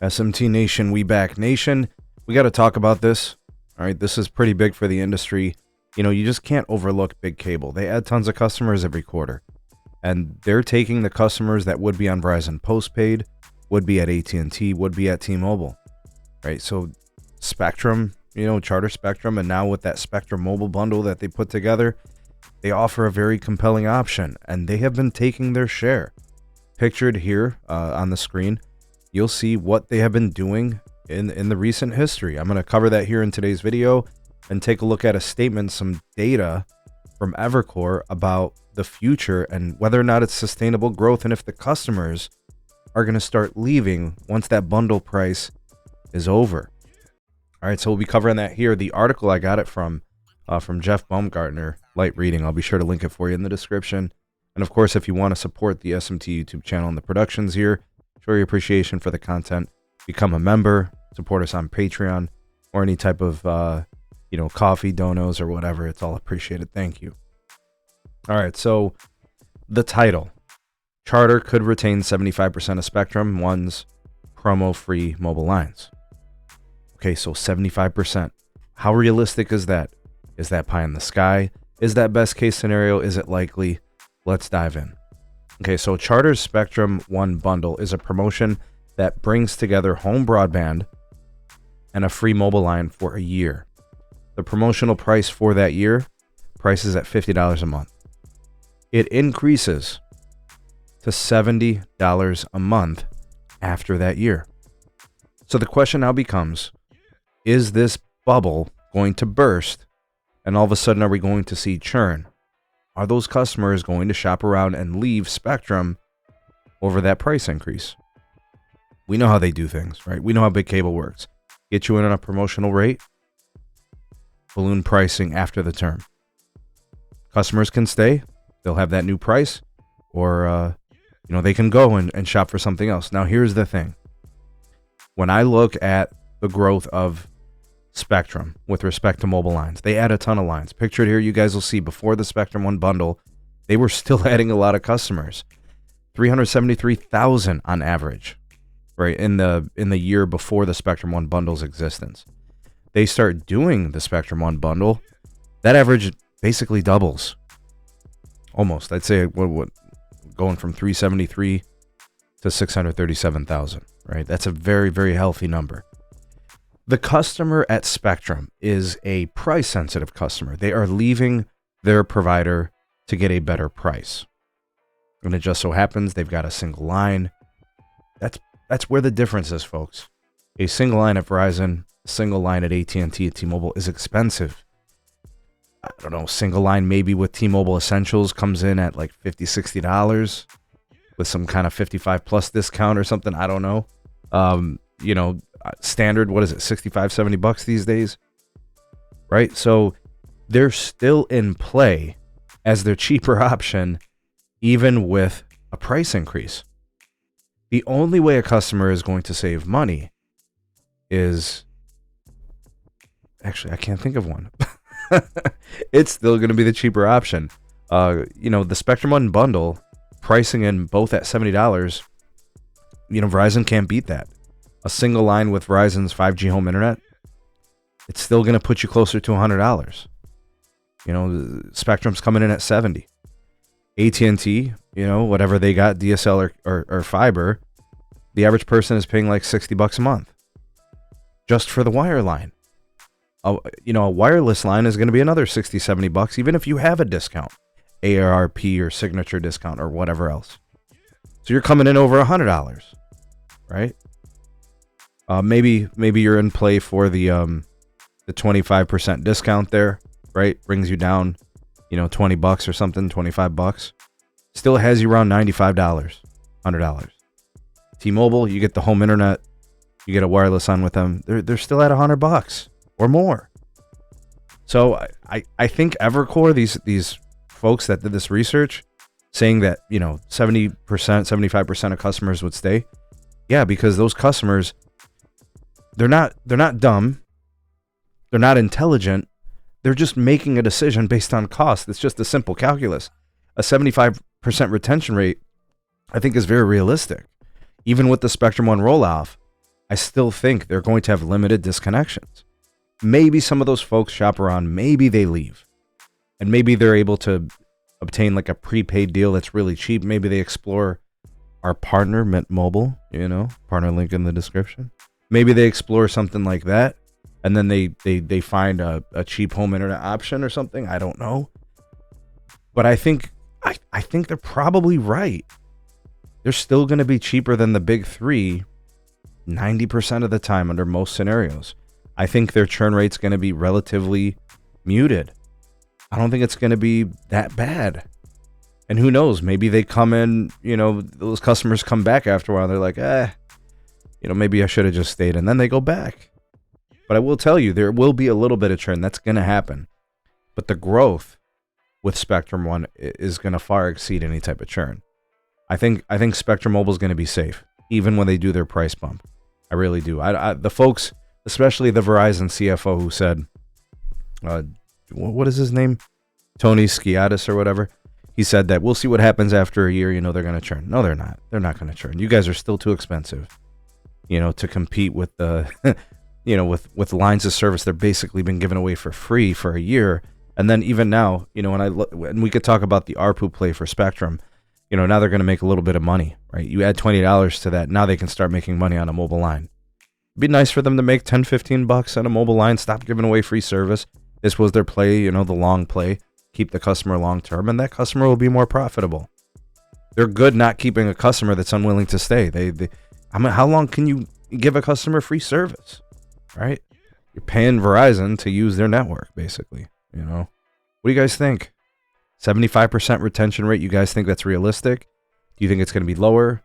SMT Nation, we back. Nation, we got to talk about this. All right, this is pretty big for the industry. You know, you just can't overlook big cable. They add tons of customers every quarter. And they're taking the customers that would be on Verizon postpaid, would be at AT&T, would be at T-Mobile. Right, so Spectrum, you know, Charter Spectrum, and now with that Spectrum mobile bundle that they put together, they offer a very compelling option, and they have been taking their share. Pictured here on the screen, you'll see what they have been doing in the recent history. I'm going to cover that here in today's video and take a look at a statement, some data from Evercore about the future and whether or not it's sustainable growth and if the customers are going to start leaving once that bundle price is over. All right, so we'll be covering that here. The article, I got it from Jeff Baumgartner, light reading. I'll be sure to link it for you in the description. And of course, if you want to support the SMT YouTube channel and the productions here, show your appreciation for the content, become a member, support us on Patreon or any type of, coffee, donos, or whatever. It's all appreciated. Thank you. All right, so the title, Charter could retain 75% of Spectrum One's promo-free mobile lines. Okay, so 75%. How realistic is that? Is that pie in the sky? Is that best case scenario? Is it likely? Let's dive in. Okay, so Charter's Spectrum One bundle is a promotion that brings together home broadband and a free mobile line for a year. The promotional price for that year prices at $50 a month. It increases to $70 a month after that year. So the question now becomes, is this bubble going to burst? And all of a sudden, are we going to see churn? Are those customers going to shop around and leave Spectrum over that price increase? We know how they do things, right? We know how big cable works. Get you in on a promotional rate, balloon pricing after the term. Customers can stay. They'll have that new price, or they can go and shop for something else. Now, here's the thing. When I look at the growth of Spectrum with respect to mobile lines, they add a ton of lines. Pictured here, you guys will see before the Spectrum One bundle, they were still adding a lot of customers. 373,000 on average, right, in the year before the Spectrum One bundle's existence. They start doing the Spectrum One bundle, that average basically doubles. Almost. I'd say what going from 373 to 637,000, right? That's a very, very healthy number. The customer at Spectrum is a price-sensitive customer. They are leaving their provider to get a better price. And it just so happens they've got a single line. That's where the difference is, folks. A single line at Verizon, a single line at AT&T and T-Mobile is expensive. I don't know, single line maybe with T-Mobile Essentials comes in at like $50, $60 with some kind of 55 plus discount or something. I don't know. Standard, what is it, $65, $70 these days? Right? So they're still in play as their cheaper option, even with a price increase. The only way a customer is going to save money is, actually, I can't think of one. It's still going to be the cheaper option. The Spectrum One bundle, pricing in both at $70, Verizon can't beat that. A single line with Verizon's 5G home internet, it's still going to put you closer to $100. Spectrum's coming in at $70. AT&T, whatever they got, DSL or fiber, the average person is paying like $60 a month just for the wire line. A wireless line is going to be another $60, $70, even if you have a discount, AARP or signature discount or whatever else. So you're coming in over $100, right? Maybe you're in play for the 25% discount there, right? Brings you down, $20 or something, $25. Still has you around $95, $100. T-Mobile, you get the home internet, you get a wireless line with them. They're still at $100 or more. So I think Evercore, these folks that did this research, saying that 70%, 75% of customers would stay. Yeah, because those customers, they're not dumb, they're not intelligent, they're just making a decision based on cost. It's just a simple calculus. A 75% retention rate, I think, is very realistic. Even with the Spectrum One roll-off, I still think they're going to have limited disconnections. Maybe some of those folks shop around, maybe they leave, and maybe they're able to obtain like a prepaid deal that's really cheap. Maybe they explore our partner, Mint Mobile, partner link in the description. Maybe they explore something like that, and then they find a cheap home internet option or something. I don't know. But I think they're probably right. They're still going to be cheaper than the big three 90% of the time under most scenarios. I think their churn rate's going to be relatively muted. I don't think it's going to be that bad. And who knows? Maybe they come in, those customers come back after a while. They're like, maybe I should have just stayed. And then they go back. But I will tell you, there will be a little bit of churn. That's going to happen. But the growth with Spectrum One is going to far exceed any type of churn. I think Spectrum Mobile is going to be safe, even when they do their price bump. I really do. The folks, especially the Verizon CFO who said, what is his name? Tony Skiatis or whatever. He said that we'll see what happens after a year. They're going to churn. No, they're not. They're not going to churn. You guys are still too expensive, to compete with the, with lines of service they're basically been given away for free for a year. And then even now, when we could talk about the ARPU play for Spectrum, now they're going to make a little bit of money, right? You add $20 to that. Now they can start making money on a mobile line. It'd be nice for them to make $10-15 on a mobile line. Stop giving away free service. This was their play, the long play. Keep the customer long term, and that customer will be more profitable. They're good not keeping a customer that's unwilling to stay. How long can you give a customer free service, right? You're paying Verizon to use their network, basically. What do you guys think? 75% retention rate. You guys think that's realistic? Do you think it's going to be lower,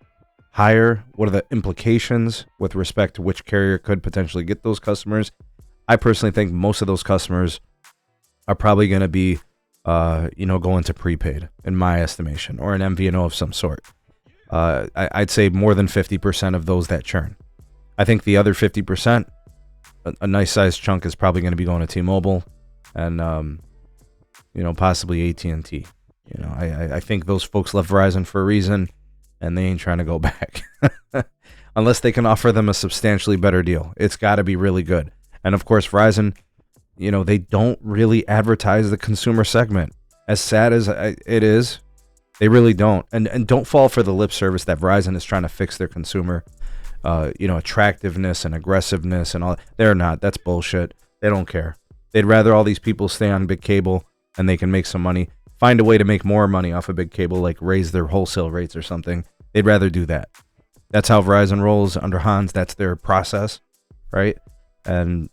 higher? What are the implications with respect to which carrier could potentially get those customers? I personally think most of those customers are probably going to be, going to prepaid, in my estimation, or an MVNO of some sort. I'd say more than 50% of those that churn. I think the other 50%, a nice sized chunk, is probably going to be going to T-Mobile and, possibly AT&T. I think those folks left Verizon for a reason, and they ain't trying to go back. Unless they can offer them a substantially better deal. It's got to be really good. And of course, Verizon, they don't really advertise the consumer segment. As sad as it is, they really don't. And don't fall for the lip service that Verizon is trying to fix their consumer, attractiveness and aggressiveness and all. They're not. That's bullshit. They don't care. They'd rather all these people stay on big cable and they can make some money, find a way to make more money off of big cable, like raise their wholesale rates or something. They'd rather do that. That's how Verizon rolls under Hans. That's their process, right? And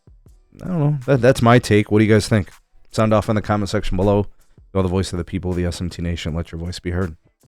I don't know. That's my take. What do you guys think? Sound off in the comment section below. You're the voice of the people, the SMT Nation. Let your voice be heard.